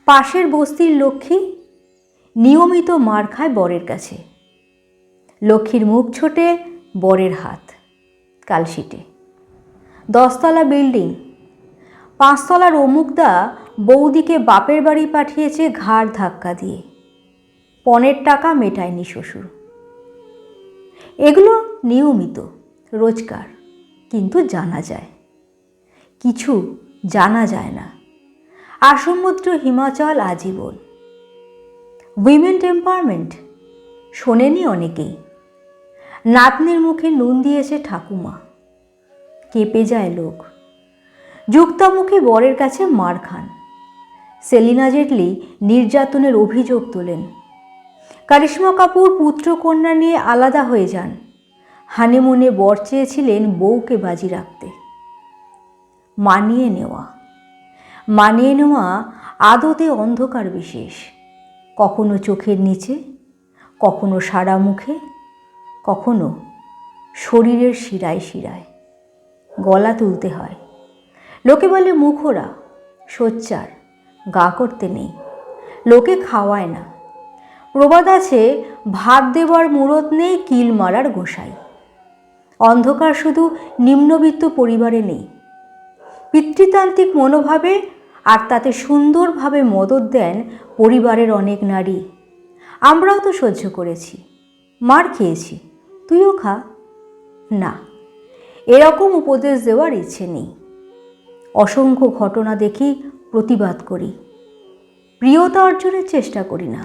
পাশের বস্তির লক্ষ্মী নিয়মিত মার খায় বরের কাছে। লক্ষ্মীর মুখ ছোটে, বরের হাত কালশিটে। 10 তলা বিল্ডিং, 5 তলার অমুকদা বৌদিকে বাপের বাড়ি পাঠিয়েছে ঘাড় ধাক্কা দিয়ে। পণের টাকা মেটায়নি শ্বশুর। এগুলো নিয়মিত, রোজকার, কিন্তু জানা যায়। কিছু জানা যায় না। আর সমুদ্র হিমাচল আজীবন। উইমেন এম্পাওয়ারমেন্ট শোনেনি অনেকেই। নাতনির মুখে নুন দিয়েছে ঠাকুমা, কেঁপে যায় লোক। যুক্তামুখী বরের কাছে মার খান। সেলিনা জেটলি নির্যাতনের অভিযোগ তোলেন। কারিশ্মা কাপুর পুত্রকন্যা নিয়ে আলাদা হয়ে যান। হানিমুনে বর চেয়েছিলেন বউকে বাজি রাখতে। মানিয়ে নেওয়া আদতে অন্ধকার বিশেষ। কখনো চোখের নিচে, কখনো সারা মুখে, কখনো শরীরের শিরায় শিরায়। গলা তুলতে হয়। লোকে বলে মুখোরা, সোচ্চার, গা করতে নেই। লোকে খাওয়ায় না। প্রবাদ আছে, ভাত দেবার মুরত নেই, কিল মারার গোসাই। অন্ধকার শুধু নিম্নবিত্ত পরিবারে নেই। পিতৃতান্ত্রিক মনোভাবে আর তাতে সুন্দরভাবে মদত দেন পরিবারের অনেক নারী। আমরাও তো সহ্য করেছি, মার খেয়েছি, তুইও খা। না, এরকম উপদেশ দেওয়ার ইচ্ছে নেই। অসংখ্য ঘটনা দেখি, প্রতিবাদ করি। প্রিয়তা অর্জনের চেষ্টা করি না।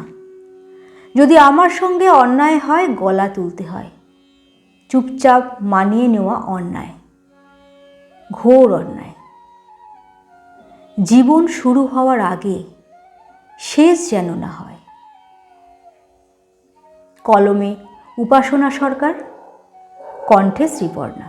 যদি আমার সঙ্গে অন্যায় হয়, গলা তুলতে হয়। চুপচাপ মানিয়ে নেওয়া অন্যায়, ঘোর অন্যায়। জীবন শুরু হওয়ার আগে শেষ যেন না হয়। কলমে উপাসনা সরকার, কণ্ঠে শ্রীপর্ণা।